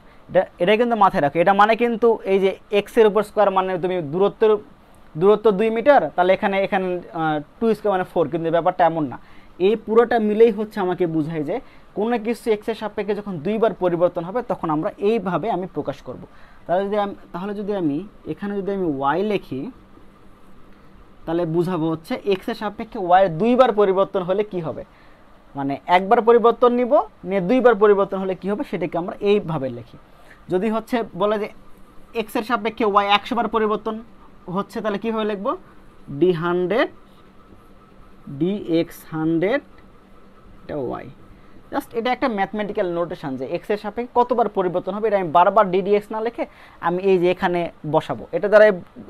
এটা কিন্তু মাথায় রাখো, এটা মানে কিন্তু এই যে এক্স এর উপর স্কোয়ার মানে তুমি দূরত্ব 2 মিটার, তাহলে এখানে 2 স্কোয়ার মানে 4, কিন্তু ব্যাপারটা এমন না। এই পুরোটা মিলেই হচ্ছে আমাকে বোঝায় যে কোনো কিছু এক্স এর সাপেক্ষে যখন দুইবার পরিবর্তন হবে তখন আমরা এইভাবে আমি প্রকাশ করব। তাহলে যদি আমি এখানে যদি আমি ওয়াই লিখি তাহলে বুঝাবো হচ্ছে এক্স এর সাপেক্ষে ওয়াই এর দুইবার পরিবর্তন হলে কি হবে, মানে একবার পরিবর্তন নিব, নিয়ে দুইবার পরিবর্তন হলে কি হবে সেটাকে আমরা এইভাবে লিখি। যদি হচ্ছে বলে যে এক্স এর সাপেক্ষে ওয়াই 100 বার পরিবর্তন হচ্ছে তাহলে কীভাবে লিখবো, d100 dx 100 এটা ওয়াই। জাস্ট এটা একটা ম্যাথমেটিক্যাল নোটেশন যে এক্স এর সাপেক্ষে কতবার পরিবর্তন হবে, এটা আমি বারবার ddx না লিখে আমি এই যে এখানে বসাবো,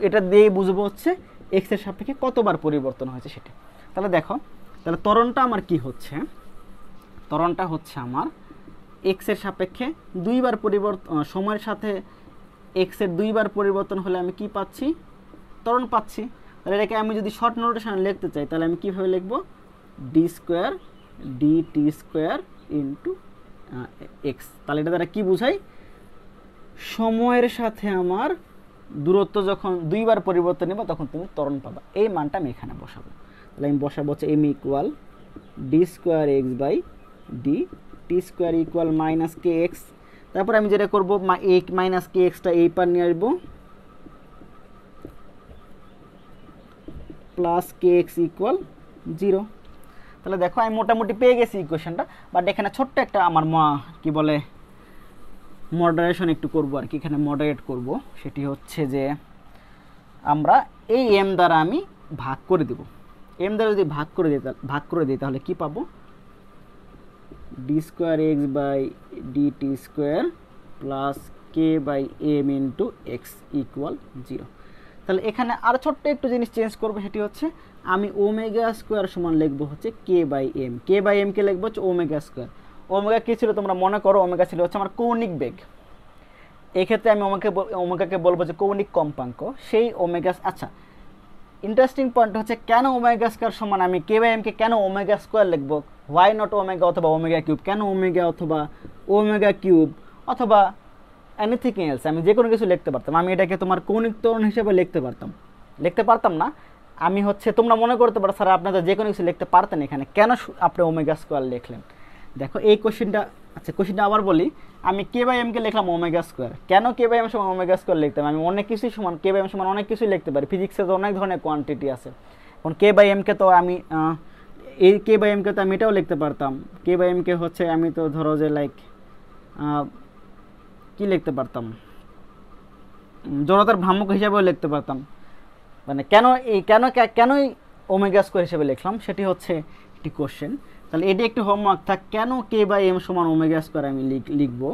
এটা দিয়েই বুঝবো হচ্ছে এক্স এর সাপেক্ষে কতবার পরিবর্তন হয়েছে সেটা। তাহলে দেখো, তাহলে ত্বরণটা আমার কি হচ্ছে, ত্বরণটা হচ্ছে আমার এক্স এর সাপেক্ষে দুইবার পরিবর্তন, সময়ের সাথে এক্স এর দুইবার পরিবর্তন হলে আমি কি পাচ্ছি, ত্বরণ পাচ্ছি। তাহলে এটাকে আমি যদি শর্ট নোটেশন লিখতে চাই তাহলে আমি কীভাবে লিখবো, D square dt square into x. তাহলে এটা দ্বারা কি বুঝাই, সময়ের সাথে আমার দূরত্ব যখন দুইবার পরিবর্তন নেব তখন তুমি ত্বরণ পাবা, এই মানটা আমি এখানে বসাবো। তাহলে আমি বসাবো হচ্ছে M equal D square X by D, T square equal minus K X, তারপর আমি যেটা করবো এই মাইনাস কে এক্সটা এই পার নিয়ে আসবো, প্লাস কে এক্স ইকুয়াল 0। তাহলে দেখো আমি মোটামুটি পেয়ে গেছি ইকুয়েশনটা, বাট এখানে ছোট্ট একটা আমার কি বলে মডারেশন একটু করবো আর কি, এখানে মডারেট করব। সেটি হচ্ছে যে আমরা এই এম দ্বারা আমি ভাগ করে দেব, এম দ্বারা যদি ভাগ করে দিই তাহলে কি পাবো, D square X by DT square plus K by M into X equal 0। তাহলে এখানে আর ছোট্ট একটু জিনিস চেঞ্জ করবো, সেটি হচ্ছে আমি ওমেগা স্কোয়ার সমান লিখবো হচ্ছে K by M, K by এমকে লিখবো হচ্ছে ওমেগা স্কোয়ার। ওমেগা কী ছিল তোমরা মনে করো, ওমেগা ছিল হচ্ছে আমার কৌণিক বেগ, এক্ষেত্রে আমি ওমেগাকে বলবো যে কৌণিক কম্পাঙ্ক, সেই ওমেগা। আচ্ছা, ইন্টারেস্টিং পয়েন্ট হচ্ছে কেন ওমেগা স্কোয়ার সমান আমি কে বাই এমকে কেন ওমেগা স্কোয়ার লিখবো, হোয়াই নট ওমেগা অথবা ওমেগা কিউব, কেন ওমেগা অথবা ওমেগা কিউব অথবা এনিথিং এলস, আমি যে কোনো কিছু লিখতে পারতাম, আমি এটাকে তোমার কৌণিক ত্বরণ হিসেবে লিখতে পারতাম না। আমি হচ্ছে তোমরা মনে করতে পারো স্যার আপনাদের যে কোনো কিছু লিখতে পারতেন, এখানে কেন আপনি ওমেগা স্কোয়ার লিখলেন। দেখো এই কোশ্চেনটা, আচ্ছা কোশ্চেনটা আবার বলি, আমি কে বাই এমকে লিখলাম ওমেগা স্কোয়ার, কেন কে বাই এম সমান ওমেগা স্কোয়ার লিখতাম, আমি অনেক কিছুই সমান কে বাই এম সমান অনেক কিছুই লিখতে পারি, ফিজিক্সে তো অনেক ধরনের কোয়ান্টিটি আছে। এখন কে বাই এমকে তো আমি এই কে বাই এমকে তো আমি এটাও লিখতে পারতাম, কে বাই এমকে হচ্ছে আমি তো ধরো যে লাইক কি লিখতে পারতাম, জড়তার ভ্রামক হিসাবেও লিখতে পারতাম। মানে কেনই ওমেগা স্কোয়ার হিসেবে লিখলাম সেটি হচ্ছে একটি কোশ্চেন। তাহলে এটি একটি হোমওয়ার্ক থাক, কেন কে বাই এম সমান ওমেগা স্কোয়ার আমি লিখবো,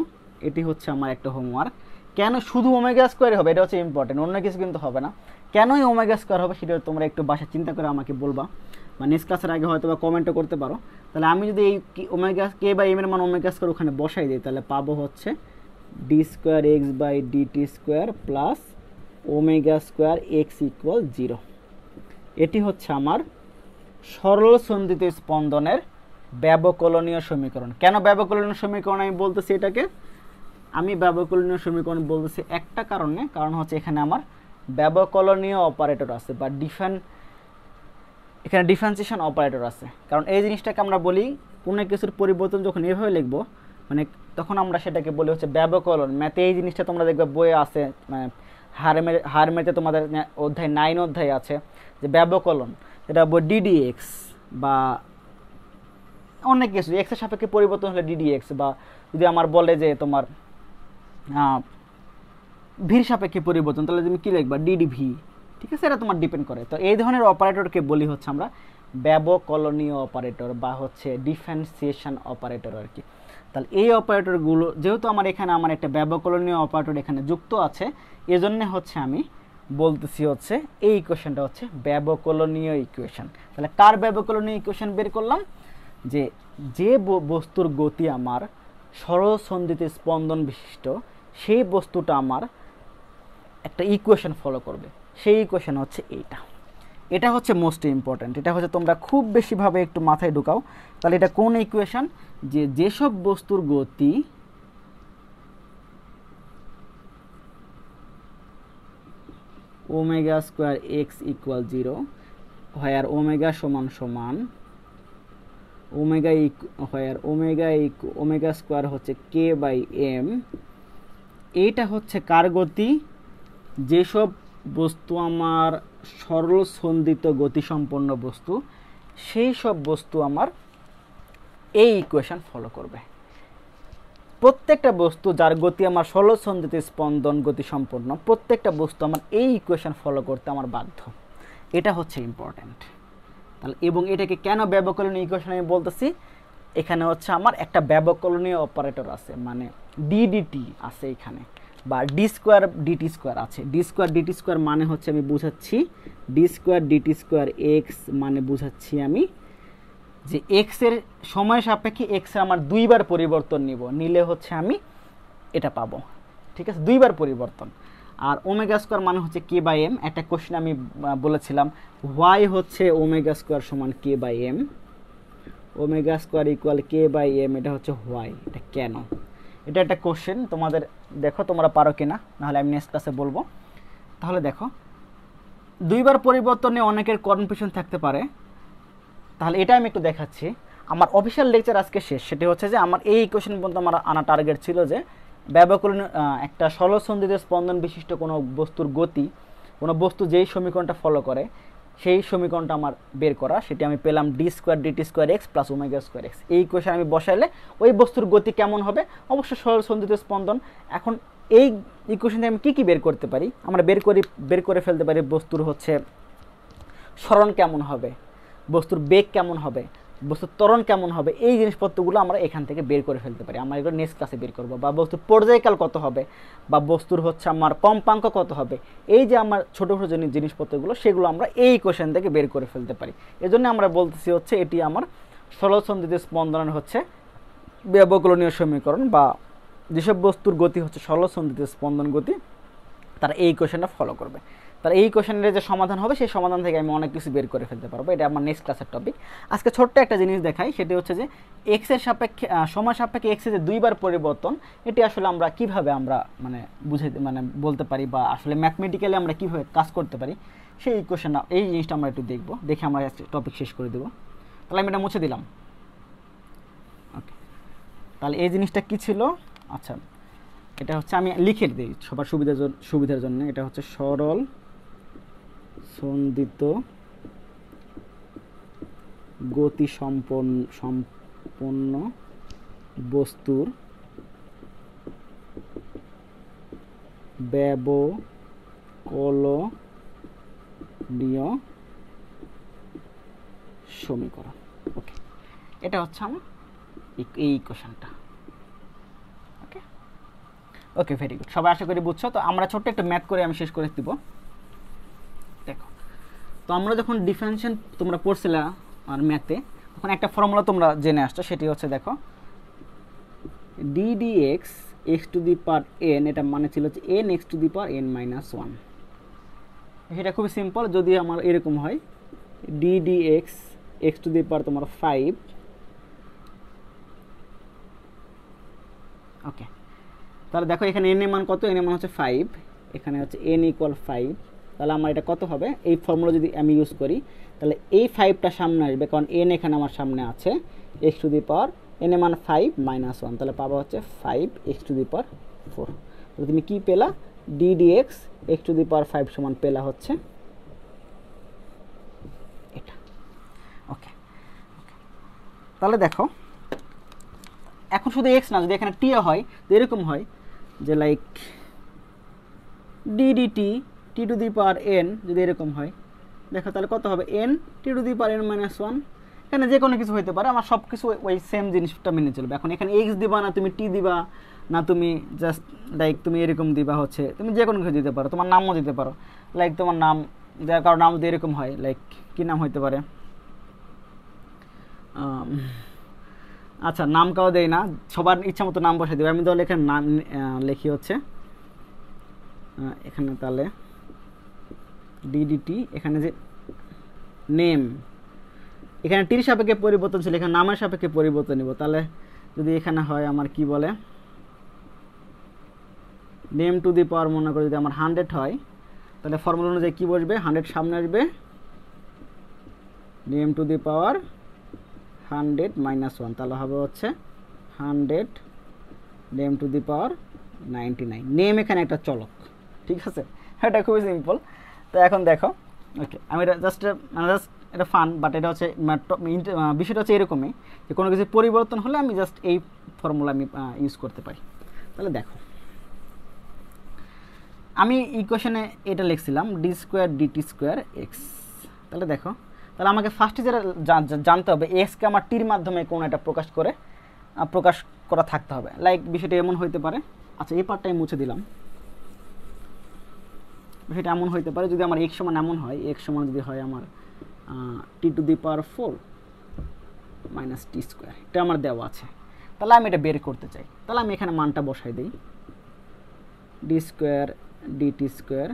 এটি হচ্ছে আমার একটা হোমওয়ার্ক। কেন শুধু ওমেগা স্কোয়ারই হবে এটা হচ্ছে ইম্পর্টেন্ট, অন্য কিছু কিন্তু হবে না। কেনই ওমেগা স্কোয়ার হবে সেটা তোমরা একটু বাসায় চিন্তা করে আমাকে বলবা, বা নেক্সট ক্লাসের আগে হয়তো বা কমেন্টও করতে পারো। তাহলে আমি যদি এই ওমেগা কে বাই এম এর মান ওমেগা স্কোয়ার ওখানে বসাই দিই, তাহলে পাবো হচ্ছে D square X by DT square plus omega square X equal 0। এটি হচ্ছে আমার সরল সন্ধিত স্পন্দনের ব্যবকলনীয় সমীকরণ। কেন ব্যবকলনীয় সমীকরণ আমি বলতেছি এটাকে, আমি ব্যবকলনীয় সমীকরণ বলতেছি একটা কারণে, কারণ হচ্ছে এখানে আমার ব্যবকলনীয় অপারেটর আছে বা এখানে ডিফারেন্সিয়েশন অপারেটর আছে। কারণ এই জিনিসটাকে আমরা বলি কোনো কিছুর পরিবর্তন যখন এভাবে লিখবো মানে তখন আমরা সেটাকে বলি হচ্ছে ব্যবকলন। ম্যাথে এই জিনিসটা তোমরা দেখবে বইয়ে আছে, মানে হারমেতে তোমাদের অধ্যায় 9 অধ্যায় আছে যে ব্যবকলন, এটা ডিডি এক্স বা অনেক কিছু এক্সের সাপেক্ষে পরিবর্তন হলে ডিডি এক্স, বা যদি আমার বলে যে তোমার ভির সাপেক্ষে পরিবর্তন তাহলে তুমি কী লিখবা ডিডি ভি, ঠিক আছে, এটা তোমার ডিপেন্ড করে। তো এই ধরনের অপারেটরকে বলি হচ্ছে আমরা ব্যবকলনীয় অপারেটর বা হচ্ছে ডিফারেন্সিয়েশন অপারেটর আর কি। তাহলে এই অপারেটরগুলো যেহেতু আমার এখানে আমার একটা ব্যবকলনীয় অপারেটর এখানে যুক্ত আছে, এজন্য হচ্ছে আমি বলতেছি হচ্ছে এই ইকুয়েশনটা হচ্ছে ব্যবকলনীয় ইকুয়েশন। তাহলে কার ব্যবকলনীয় ইকুয়েশন বের করলাম, যে বস্তুর গতি আমার সরল সন্ধিত স্পন্দন বিশিষ্ট, সেই বস্তুটা আমার একটা ইকুয়েশন ফলো করবে, সেই ইকুয়েশন হচ্ছে এইটা। এটা হচ্ছে মোস্ট ইম্পর্ট্যান্ট, এটা হচ্ছে তোমরা খুব বেশিভাবে একটু মাথায় ঢুকাও। তাহলে এটা কোন ইকুয়েশন, যেসব বস্তুর গতি ওমেগা স্কোয়ার এক্স ইকুয়াল 0, হোয়ার ওমেগা সমান সমান ওমেগা স্কোয়ার হচ্ছে কে বাই এম। এইটা হচ্ছে কার গতি, যেসব বস্তু আমার সরল সন্ধিত গতিসম্পন্ন বস্তু, সেই সব বস্তু আমার এই ইকুয়েশন ফলো করবে। প্রত্যেকটা বস্তু যার গতি আমার সরল সন্ধিত স্পন্দন গতিসম্পন্ন, প্রত্যেকটা বস্তু আমার এই ইকুয়েশন ফলো করতে আমার বাধ্য। এটা হচ্ছে ইম্পর্ট্যান্ট। তাহলে এবং এটাকে কেন ব্যবকলনীয় ইকুয়েশন আমি বলতেছি, এখানে হচ্ছে আমার একটা ব্যবকলনীয় অপারেটর আছে, মানে ডিডিটি আছে এখানে, বা ডি স্কোয়ার ডিটি স্কোয়ার আছে। ডি স্কোয়ার ডিটি স্কোয়ার মানে হচ্ছে আমি বুঝাচ্ছি D square DT square X, মানে বুঝাচ্ছি আমি যে এক্স এর সময় সাপেক্ষে এক্স এর আমার দুইবার পরিবর্তন নিলে হচ্ছে আমি এটা পাবো, ঠিক আছে, দুইবার পরিবর্তন। আর ওমেগা স্কোয়ার মানে হচ্ছে কে বাই এম। একটা কোশ্চেন আমি বলেছিলাম ওয়াই হচ্ছে ওমেগা স্কোয়ার সমান K by M, omega square equal K by M, এটা হচ্ছে হোয়াই, এটা কেন, এটা একটা কোশ্চেন তোমাদের, দেখো তোমরা পারো কিনা, নাহলে আমি নেক্সট ক্লাসে বলবো। তাহলে দেখো দুইবার পরিবর্তনে অনেকের কনফিউশন থাকতে পারে, তাহলে এটা আমি একটু দেখাচ্ছি। আমার অফিসিয়াল লেকচার আজকে শেষ, সেটি হচ্ছে যে আমার এই কোশ্চেন পর্যন্ত আমার আনা টার্গেট ছিল যে ব্যবকলনীয় একটা সরল সন্ধিত স্পন্দন বিশিষ্ট কোনো বস্তুর গতি, কোনো বস্তু যেই সমীকরণটা ফলো করে সেই সমীকরণটা আমার বের করা, সেটি আমি পেলাম D square DT square X plus omega square X. এই ইকুয়েশন আমি বসাইলে ওই বস্তুর গতি কেমন হবে, অবশ্যই সরল সন্ধিত স্পন্দন। এখন এই ইকুয়েশন থেকে আমি কী কী বের করতে পারি, আমরা বের করে ফেলতে পারি বস্তুর হচ্ছে সরণ কেমন হবে, বস্তুর বেগ কেমন হবে, বস্তুর ত্বরণ কেমন হবে, এই জিনিসপত্রগুলো আমরা এখান থেকে বের করে ফেলতে পারি। আমরা এগুলো নেক্সট ক্লাসে বের করবো। বা বস্তুর পর্যায়কাল কত হবে, বা বস্তুর হচ্ছে আমার কম্পাঙ্ক কত হবে, এই যে আমার ছোটো ছোটো জিনিসপত্রগুলো সেগুলো আমরা এই ইকুয়েশন থেকে বের করে ফেলতে পারি। এজন্য আমরা বলতেছি হচ্ছে এটি আমার সরল সন্ধিত স্পন্দনের হচ্ছে ব্যবকলনীয় সমীকরণ, বা যেসব বস্তুর গতি হচ্ছে সরল সন্ধিত স্পন্দন গতি, তারা এই ইকুয়েশনটা ফলো করবে। তার এই কোশ্চেনের যে সমাধান হবে সেই সমাধান থেকে আমি অনেক কিছু বের করে ফেলতে পারবো। এটা আমার নেক্সট ক্লাসের টপিক। আজকে ছোট্ট একটা জিনিস দেখাই, সেটি হচ্ছে যে এক্স এর সাপেক্ষে সময় সাপেক্ষে এক্স এর যে দুইবার পরিবর্তন, এটি আসলে আমরা কিভাবে আমরা বলতে পারি, বা আসলে ম্যাথমেটিক্যালি আমরা কিভাবে কাজ করতে পারি, সেই ইকুয়েশন এই জিনিসটা আমরা একটু দেখবো, দেখে আমরা টপিক শেষ করে দেবো। তাহলে আমি এটা মুছে দিলাম। ওকে, তাহলে এই জিনিসটা কি ছিল, আচ্ছা এটা হচ্ছে আমি লিখে দিই সবার সুবিধার জন্য, এটা হচ্ছে সরল সন্ধিত গতি সম্পন্ন বস্তুর ব্যবকলনীয় সমীকরণ। ওকে, এটা হচ্ছে আমার এই ইকুয়েশনটা। ওকে ওকে, ভেরি গুড। সবাই আশা করি বুঝছো। তো আমরা ছোট্ট একটা ম্যাথ করে আমি শেষ করে দিব। দেখো, তো আমরা যখন ডিফারেনশিয়েশন তোমরা পড়ছিলা আর ম্যাথে, তখন একটা ফর্মুলা তোমরা জেনে আসছো, সেটি হচ্ছে দেখো ddx x two the power n, এটা মানে ছিল হচ্ছে n x two the power n minus 1। সেটা খুবই সিম্পল। যদি আমার এরকম হয় ddx x টু দি পাওয়ার তোমার 5, ওকে, তাহলে দেখো এখানে n এর মান কত, n এর মান হচ্ছে 5, এখানে হচ্ছে n ইকুয়াল 5। তাহলে আমার এটা কত হবে, এই ফর্মুলা যদি আমি ইউজ করি তাহলে এই 5টা সামনে আসবে, কারণ n এখানে আমার সামনে আছে, x two the power n এর মান 5 মাইনাস 1, তাহলে পাবো হচ্ছে 5 x টু দি পাওয়ার 4। তাহলে তুমি কি পেলা, ddx x টু দি পাওয়ার 5 সমান পেলা হচ্ছে এটা। ওকে, তাহলে দেখো এখন শুধু x না, যদি এখানে t হয় তো এরকম হয় যে like ddt t two the power n, যদি এরকম হয় দেখো তাহলে কত হবে, n t two the power n minus 1। এখানে যে কোনো কিছু হতে পারে, আমার সব কিছু ওই সেম জিনিসটা মেনে চলবে। এখন এখানে x দিবা না তুমি t দিবা না, তুমি জাস্ট লাইক তুমি এরকম দিবা, হচ্ছে তুমি যে কোনো কিছু দিতে পারো, তোমার নামও দিতে পারো। লাইক তোমার নাম দেওয়ার কারণ নাম যদি এরকম হয়, লাইক কি নাম হতে পারে, আচ্ছা নাম কাও দেয় না, সবার ইচ্ছা মতো নাম বসে দেবে। আমি তাহলে এখানে নাম লিখি হচ্ছে এখানে তাহলে ডিডিটি, এখানে যে নেম, এখানে টির সাপেক্ষে পরিবর্তন ছিল, এখানে নামের সাপেক্ষে পরিবর্তন নিব। তাহলে যদি এখানে হয় আমার কি বলে, নেম টু দি পাওয়ার মনে করে যদি আমার 100 হয়, তাহলে ফর্মুলা অনুযায়ী কী বসবে, 100 সামনে আসবে, name two the power 100 minus 1, তাহলে হবে হচ্ছে 100 name two the power 99। Name এখানে একটা চলক, ঠিক আছে, এটা খুবই সিম্পল। তো এখন দেখো, ওকে, আমি এটা জাস্ট এটা ফান, বাট এটা হচ্ছে বিষয়টা হচ্ছে এরকমই যে কোনো কিছু পরিবর্তন হলে আমি জাস্ট এই ফর্মুলা আমি ইউজ করতে পারি। তাহলে দেখো আমি ইকুয়েশনে এটা লিখছিলাম D square DT square X. তাহলে দেখো, তাহলে আমাকে ফার্স্টে যেটা জানতে হবে, এক্সকে আমার টির মাধ্যমে কোনো একটা প্রকাশ করা থাকতে হবে। লাইক বিষয়টা এমন হইতে পারে, আচ্ছা এই পার্টটাই মুছে দিলাম, বিষয়টা এমন হইতে পারে যদি আমার এক্স সমান এমন হয়, এক্স সমান যদি হয় আমার T to the power 4 minus T square, এটা আমার দেওয়া আছে। তাহলে আমি এটা বের করতে চাই, তাহলে আমি এখানে মানটা বসাই দিই, D square DT square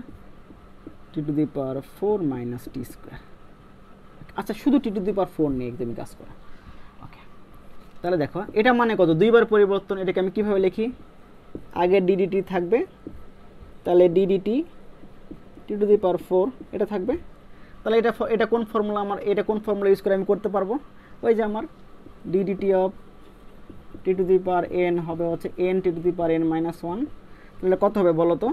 T to the power 4 minus T square. আচ্ছা শুধু টি টু দি পাওয়ার 4 নিয়ে একদমই কাজ করা। ওকে, তাহলে দেখো এটা মানে কত, দুইবার পরিবর্তন। এটাকে আমি কীভাবে লিখি, আগে ডিডিটি থাকবে, তাহলে DDT T to the power 4 এটা থাকবে। তাহলে এটা কোন ফর্মুলা, আমার এটা কোন ফর্মুলা ইউজ করে আমি করতে পারবো, ওই যে আমার DDT of T to the power N হবে হচ্ছে N T to the power N minus 1। তাহলে কত হবে বলো তো,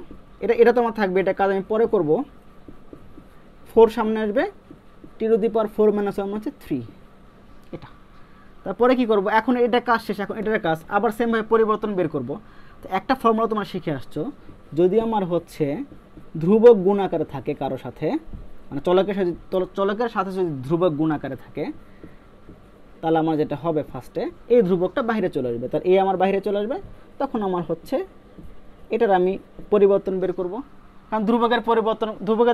এটা তো আমার থাকবে, এটা কাজ আমি পরে করব। 4 সামনে আসবে, টি টু দি পাওয়ার 4 মাইনাস 1 হচ্ছে 3, এটা। তারপরে কি করব, এখন এটা কাজ শেষ, এখন এটার কাজ আবার সেমভাবে পরিবর্তন বের করব। তো একটা ফর্মুলা তোমরা শিখে আসছো, যদি আমার হচ্ছে ধ্রুবক গুণ আকারে থাকে কারো সাথে, মানে চলকের সাথে যদি ধ্রুবক গুণ আকারে থাকে, তাহলে আমার যেটা হবে ফার্স্টে এই ধ্রুবকটা বাইরে চলে আসবে, তার আমার বাইরে চলে আসবে, তখন আমার হচ্ছে এটার আমি পরিবর্তন বের করব। কারণ ধ্রুবকের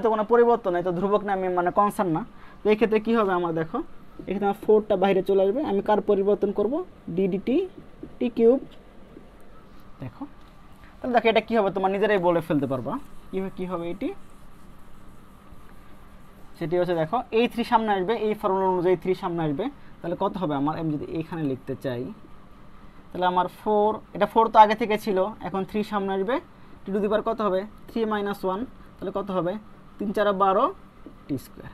তো কোনো পরিবর্তন নেই, তো ধ্রুবক না আমি মানে কনস্ট্যান্ট না। তো এই ক্ষেত্রে কী হবে আমার, দেখো এখানে আমার 4টা বাইরে চলে আসবে, আমি কার পরিবর্তন করব, ডিডিটি টি কিউব। দেখো তাহলে দেখো এটা কী হবে, তোমার নিজেরাই বলে ফেলতে পারবা কী হবে এটি। সেটি হচ্ছে দেখো এই 3 সামনে আসবে, এই ফর্মুলা অনুযায়ী 3 সামনে আসবে, তাহলে কত হবে আমার, আমি যদি এইখানে লিখতে চাই তাহলে আমার 4, এটা 4 তো আগে থেকে ছিল, এখন 3 সামনে আসবে, টি টু দি পাওয়ার কত হবে 3 মাইনাস 1, তাহলে কত হবে 3 4 12 টি স্কোয়ার।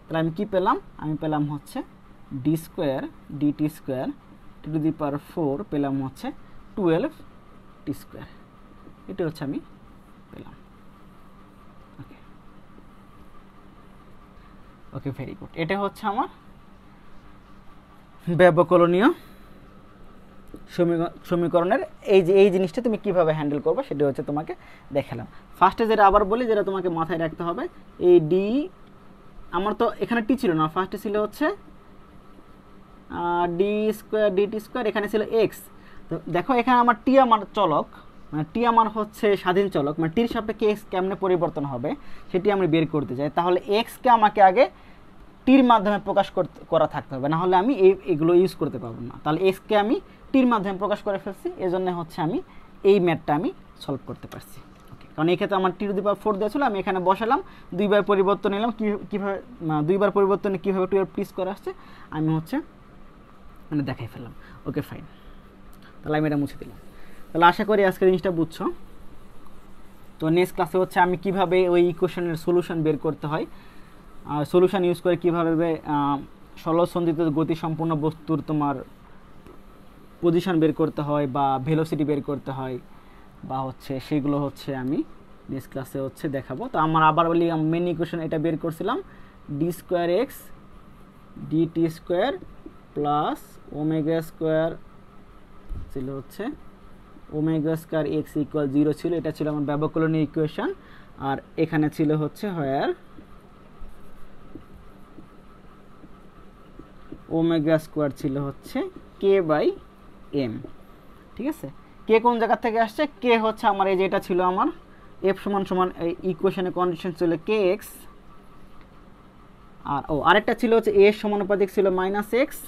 তাহলে আমি কি পেলাম, আমি পেলাম হচ্ছে D square DT square T to the power 4 পেলাম হচ্ছে 12 টি স্কোয়ার, এটা হচ্ছে আমি পেলাম। ওকে ভেরি গুড, এটা হচ্ছে আমার ব্যবকলনীয় সমীকরণের এই জিনিসটা তুমি কিভাবে হ্যান্ডেল করবে সেটা হচ্ছে তোমাকে দেখালাম। ফার্স্টে যেটা আবার বলি, যেটা তোমাকে মাথায় রাখতে হবে, এই ডি, আমার তো এখানে টি ছিল না, ফার্স্টে ছিল হচ্ছে ডি স্কোয়ার ডিটি স্কোয়ার, এখানে ছিল এক্স। তো দেখো এখানে আমার টি আমার চলক, মানে টি আমার হচ্ছে স্বাধীন চলক, মানে টির সাপেক্ষে এক্স কেমনে পরিবর্তন হবে সেটি আমি বের করতে চাই। তাহলে এক্সকে আমাকে আগে টির মাধ্যমে প্রকাশ করা থাকতে হবে, না হলে আমি এগুলো ইউজ করতে পারবো না। তাহলে এক্সকে আমি টির মাধ্যমে প্রকাশ করে ফেলছি, এজন্য হচ্ছে আমি এই ম্যাথটা আমি সলভ করতে পারছি। ওকে, কারণ এই ক্ষেত্রে আমার টি টু দি পাওয়ার 4 দেওয়া ছিল, আমি এখানে বসালাম, দুইবার পরিবর্তন নিলাম, কীভাবে দুইবার পরিবর্তনে কীভাবে 12 টি স্কোয়ার আসছে আমি হচ্ছে মানে দেখাই ফেললাম। ওকে ফাইন, তাহলে আমি এটা মুছে দিলাম। তাহলে আশা করি আজকের জিনিসটা বুঝছো। তো নেক্সট ক্লাসে হচ্ছে আমি কিভাবে ওই ইকুয়েশনের সলিউশন বের করতে হয়, আর সলিউশন ইউজ করে কীভাবে সরলসন্ধিত গতি সম্পূর্ণ বস্তুর তোমার পজিশন বের করতে হয় বা ভেলোসিটি বের করতে হয় বা হচ্ছে সেগুলো হচ্ছে আমি নেক্সট ক্লাসে হচ্ছে দেখাবো। তো আমার আবার বলি, মেন ইকুয়েশন এটা বের করছিলাম, D square X DT square plus omega square ছিল হচ্ছে ওমেগা স্কোয়ার এক্স ইকুয়াল 0 ছিল, এটা ছিল আমার ব্যবকলনীয় ইকুয়েশন। আর এখানে ছিল হচ্ছে হোয়ার ওমেগা স্কোয়ার ছিল হচ্ছে কে বাই এম। ঠিক আছে, কে কোন জায়গা থেকে আসছে, কে হচ্ছে আমার এই যেটা ছিল আমার এফ সমান সমান ইকুয়েশনের কন্ডিশন ছিল কে এক্স, আর আরেকটা ছিল হচ্ছে এ সমানুপাতিক ছিল মাইনাস এক্স।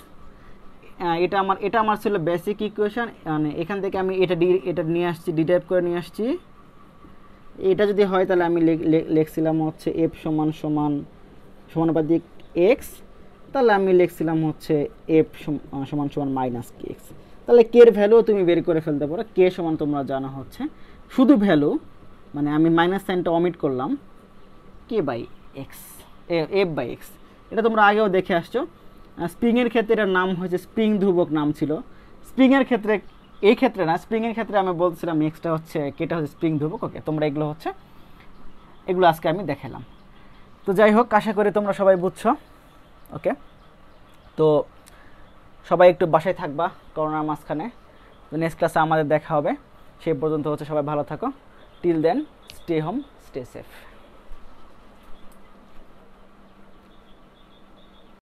এটা আমার ছিল বেসিক ইকুয়েশন, মানে এখান থেকে আমি এটা নিয়ে আসছি, ডিরাইভ করে নিয়ে আসছি। এটা যদি হয় তাহলে আমি লিখছিলাম হচ্ছে এফ সমানুপাতিক এক্স, তাহলে আমি লিখছিলাম হচ্ছে এফ সমান মাইনাস কে এক্স। তাহলে কে এর ভ্যালু তুমি বের করে ফেলতে পারো। কে সমান তোমরা জানা হচ্ছে শুধু ভ্যালু, মানে আমি মাইনাস সাইনটা অমিট করলাম, K by X, F by X. এটা তোমরা আগেও দেখে আসছো। স্প্রিংয়ের ক্ষেত্রে এটার নাম হয়েছে স্প্রিং ধ্রুবক নাম ছিল। স্প্রিংয়ের ক্ষেত্রে, এই ক্ষেত্রে না, স্প্রিংয়ের ক্ষেত্রে আমি বলছিলাম এক্সটা হচ্ছে, কেটা হচ্ছে স্প্রিং ধ্রুবক। ওকে, তোমরা এগুলো আজকে আমি দেখালাম। তো যাই হোক, আশা করি তোমরা সবাই বুঝছো। ওকে, তো সবাই একটু বাসায় থাকবা করোনার মাঝখানে। তো নেক্সট ক্লাসে আমাদের দেখা হবে, সেই পর্যন্ত হচ্ছে সবাই ভালো থাকো। Till then, stay home, stay safe.